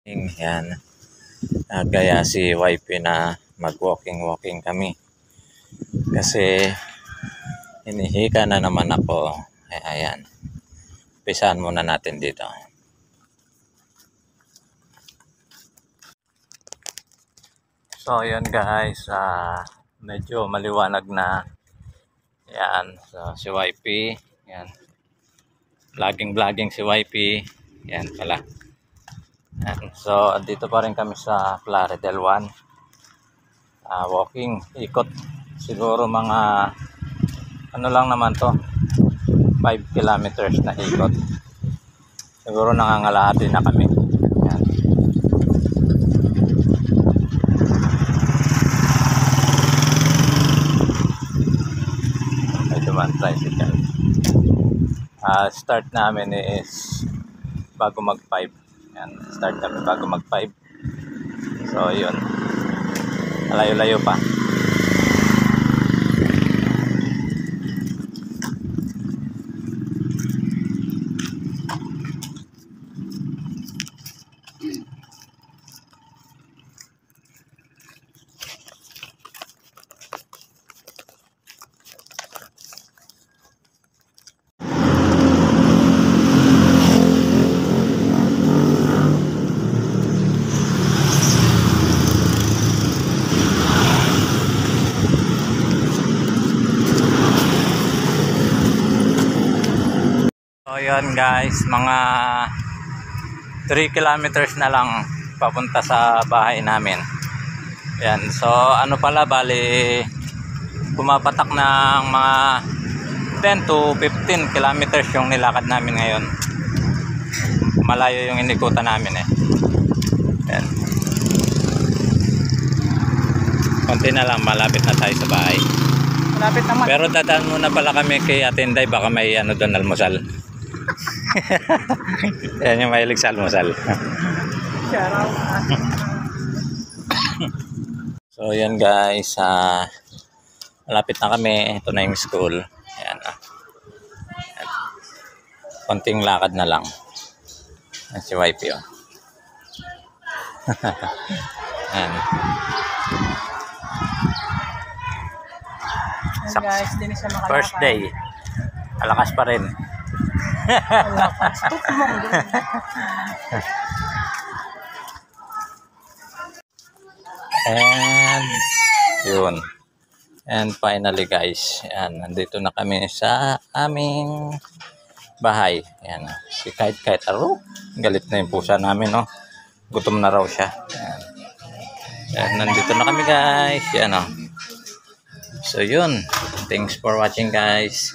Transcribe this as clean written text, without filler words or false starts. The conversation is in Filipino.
Yan. Gaya si YP na mag-walking kami. Kasi hinihika na naman ako. Ayan. Pisahan muna natin dito. So yun guys, medyo maliwanag na. Yan, so si YP, yan. Vlogging si YP. Yan pala. Yan. So dito pa rin kami sa Plaridel 1. Walking, ikot. Siguro mga ano lang naman to, 5 kilometers na ikot. Siguro nangangalahati na kami. Yan. May dumaan tricycle. Start namin is bago mag 5. Yan, start kami bago mag 5. So yun, malayo-layo pa. So yun guys, mga 3 kilometers na lang papunta sa bahay namin. Yan, so ano pala, bali pumapatak ng mga 10 to 15 kilometers yung nilakad namin ngayon. Malayo yung inikutan namin eh. Yan. Konti na lang, malapit na tayo sa bahay. Malapit naman. Pero dadaan muna pala kami kay Ate Inday, baka may ano doon, almusal. Yan yung mahilig sa almusal. So yan guys, malapit na kami. Ito na yung school. Ayan, Ayan. Konting lakad na lang. Ayan si YP oh. Ayan. Guys, din siya makalakad. First day, malakas pa rin. And yun. And finally guys, yan, nandito na kami sa aming bahay. Yan, si Kite, galit na yung pusa namin, no? Gutom na raw siya. Yan. Yan, nandito na kami guys. Yan, no? So yun, thanks for watching guys.